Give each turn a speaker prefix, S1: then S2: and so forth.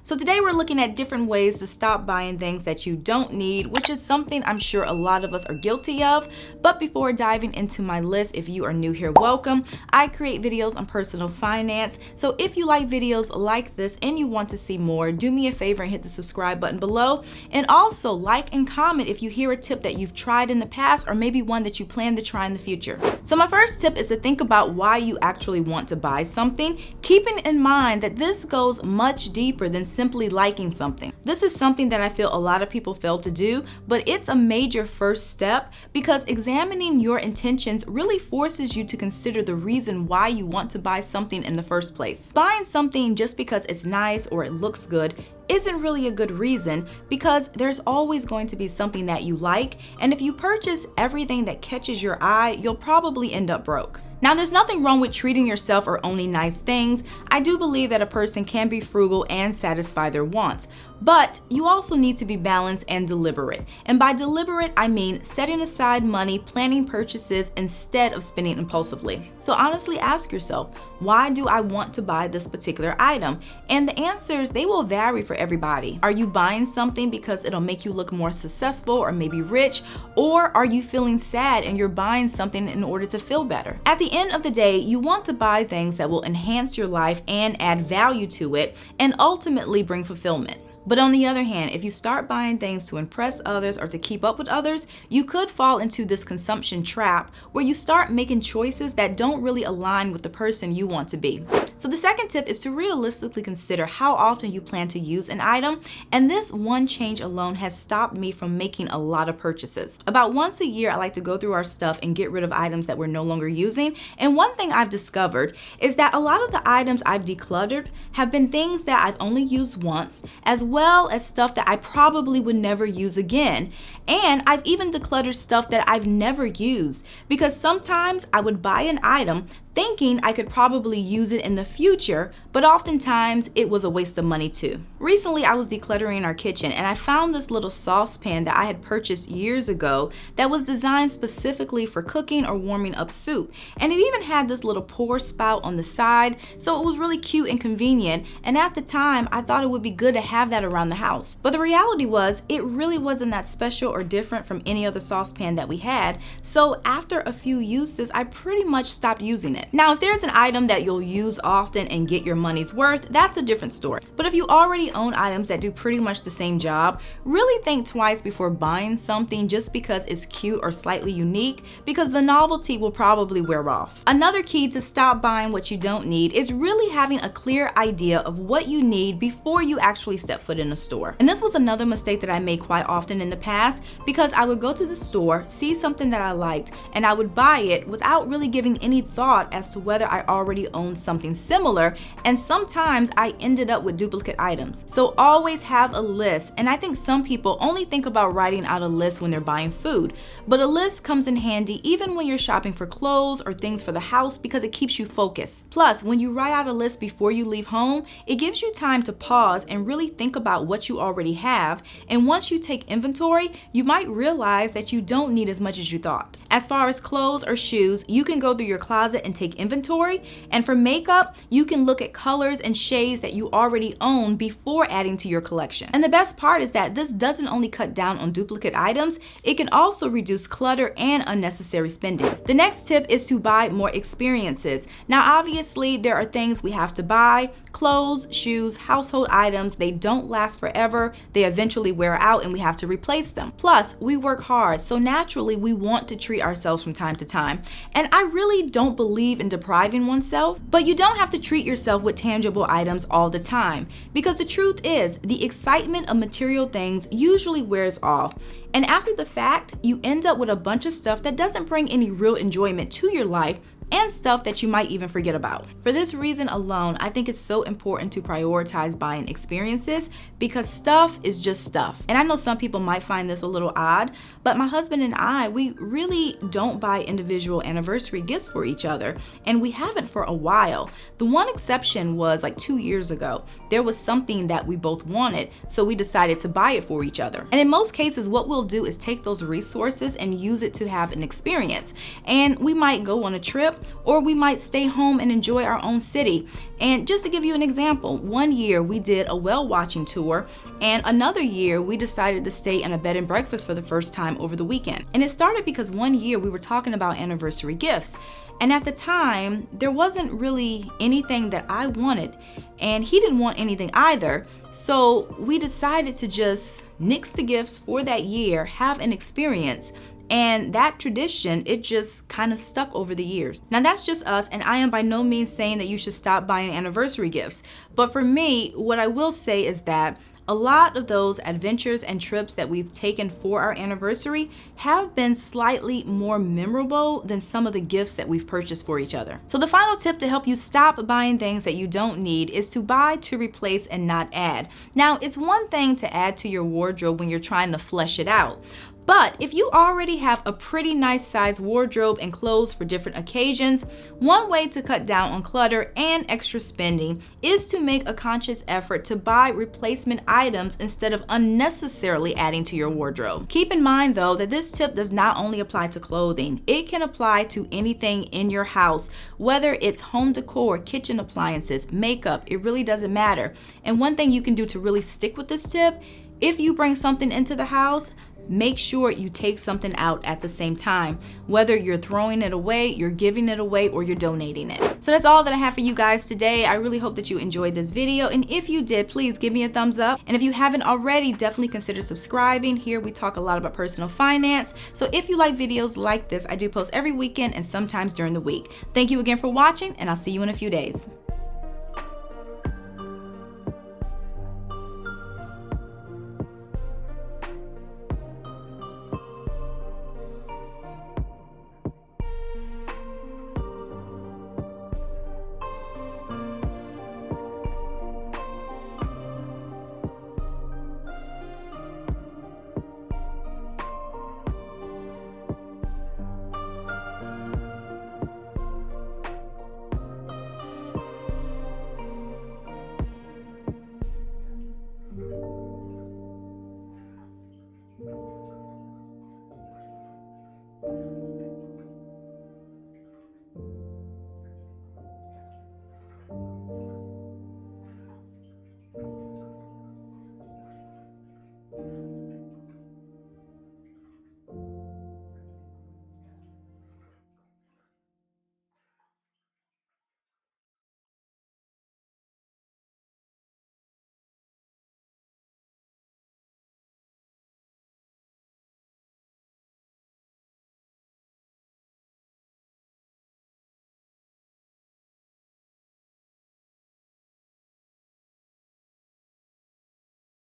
S1: So today we're looking at different ways to stop buying things that you don't need, which is something I'm sure a lot of us are guilty of. But before diving into my list, if you are new here, welcome. I create videos on personal finance. So if you like videos like this and you want to see more, do me a favor and hit the subscribe button below. And also like and comment if you hear a tip that you've tried in the past or maybe one that you plan to try in the future. So my first tip is to think about why you actually want to buy something, keeping in mind that this goes much deeper than simply liking something. This is something that I feel a lot of people fail to do, but it's a major first step because examining your intentions really forces you to consider the reason why you want to buy something in the first place. Buying something just because it's nice or it looks good isn't really a good reason because there's always going to be something that you like, and if you purchase everything that catches your eye, you'll probably end up broke. Now, there's nothing wrong with treating yourself or owning nice things. I do believe that a person can be frugal and satisfy their wants, but you also need to be balanced and deliberate. And by deliberate, I mean setting aside money, planning purchases instead of spending impulsively. So honestly ask yourself, why do I want to buy this particular item? And the answers, they will vary for everybody. Are you buying something because it'll make you look more successful or maybe rich? Or are you feeling sad and you're buying something in order to feel better? At the end of the day, you want to buy things that will enhance your life and add value to it and ultimately bring fulfillment. But on the other hand, if you start buying things to impress others or to keep up with others, you could fall into this consumption trap where you start making choices that don't really align with the person you want to be. So the second tip is to realistically consider how often you plan to use an item, and this one change alone has stopped me from making a lot of purchases. About once a year, I like to go through our stuff and get rid of items that we're no longer using, and one thing I've discovered is that a lot of the items I've decluttered have been things that I've only used once, as well as stuff that I probably would never use again. And I've even decluttered stuff that I've never used because sometimes I would buy an item thinking I could probably use it in the future, but oftentimes it was a waste of money too. Recently, I was decluttering our kitchen and I found this little saucepan that I had purchased years ago that was designed specifically for cooking or warming up soup. And it even had this little pour spout on the side, so it was really cute and convenient. And at the time, I thought it would be good to have that around the house. But the reality was, it really wasn't that special or different from any other saucepan that we had. So after a few uses, I pretty much stopped using it. Now, if there's an item that you'll use often and get your money's worth, that's a different story. But if you already own items that do pretty much the same job, really think twice before buying something just because it's cute or slightly unique, because the novelty will probably wear off. Another key to stop buying what you don't need is really having a clear idea of what you need before you actually step foot in a store. And this was another mistake that I made quite often in the past because I would go to the store, see something that I liked, and I would buy it without really giving any thought as to whether I already owned something similar, and sometimes I ended up with duplicate items. So always have a list, and I think some people only think about writing out a list when they're buying food, but a list comes in handy even when you're shopping for clothes or things for the house because it keeps you focused. Plus, when you write out a list before you leave home, it gives you time to pause and really think about what you already have, and once you take inventory, you might realize that you don't need as much as you thought. As far as clothes or shoes, you can go through your closet and take inventory, and for makeup, you can look at colors and shades that you already own before adding to your collection. And the best part is that this doesn't only cut down on duplicate items, it can also reduce clutter and unnecessary spending. The next tip is to buy more experiences. Now, obviously, there are things we have to buy. Clothes, shoes, household items, they don't last forever. They eventually wear out and we have to replace them. Plus, we work hard, so naturally we want to treat ourselves from time to time. And I really don't believe in depriving oneself, but you don't have to treat yourself with tangible items all the time, because the truth is, the excitement of material things usually wears off. And after the fact, you end up with a bunch of stuff that doesn't bring any real enjoyment to your life and stuff that you might even forget about. For this reason alone, I think it's so important to prioritize buying experiences because stuff is just stuff. And I know some people might find this a little odd, but my husband and I, we really don't buy individual anniversary gifts for each other, and we haven't for a while. The one exception was like 2 years ago. There was something that we both wanted, so we decided to buy it for each other. And in most cases, what we'll do is take those resources and use it to have an experience. And we might go on a trip, trip, or we might stay home and enjoy our own city. And just to give you an example, one year we did a whale watching tour, and another year we decided to stay in a bed and breakfast for the first time over the weekend. And it started because one year we were talking about anniversary gifts. And at the time, there wasn't really anything that I wanted, and he didn't want anything either. So we decided to just nix the gifts for that year, have an experience. And that tradition, it just kind of stuck over the years. Now that's just us, and I am by no means saying that you should stop buying anniversary gifts. But for me, what I will say is that a lot of those adventures and trips that we've taken for our anniversary have been slightly more memorable than some of the gifts that we've purchased for each other. So the final tip to help you stop buying things that you don't need is to buy to replace and not add. Now, it's one thing to add to your wardrobe when you're trying to flesh it out. But if you already have a pretty nice size wardrobe and clothes for different occasions, one way to cut down on clutter and extra spending is to make a conscious effort to buy replacement items instead of unnecessarily adding to your wardrobe. Keep in mind though that this tip does not only apply to clothing, it can apply to anything in your house, whether it's home decor, kitchen appliances, makeup, it really doesn't matter. And one thing you can do to really stick with this tip, if you bring something into the house, make sure you take something out at the same time, whether you're throwing it away, you're giving it away, or you're donating it. So that's all that I have for you guys today. I really hope that you enjoyed this video, and if you did, please give me a thumbs up. And if you haven't already, definitely consider subscribing. Here we talk a lot about personal finance. So if you like videos like this, I do post every weekend and sometimes during the week. Thank you again for watching, and I'll see you in a few days.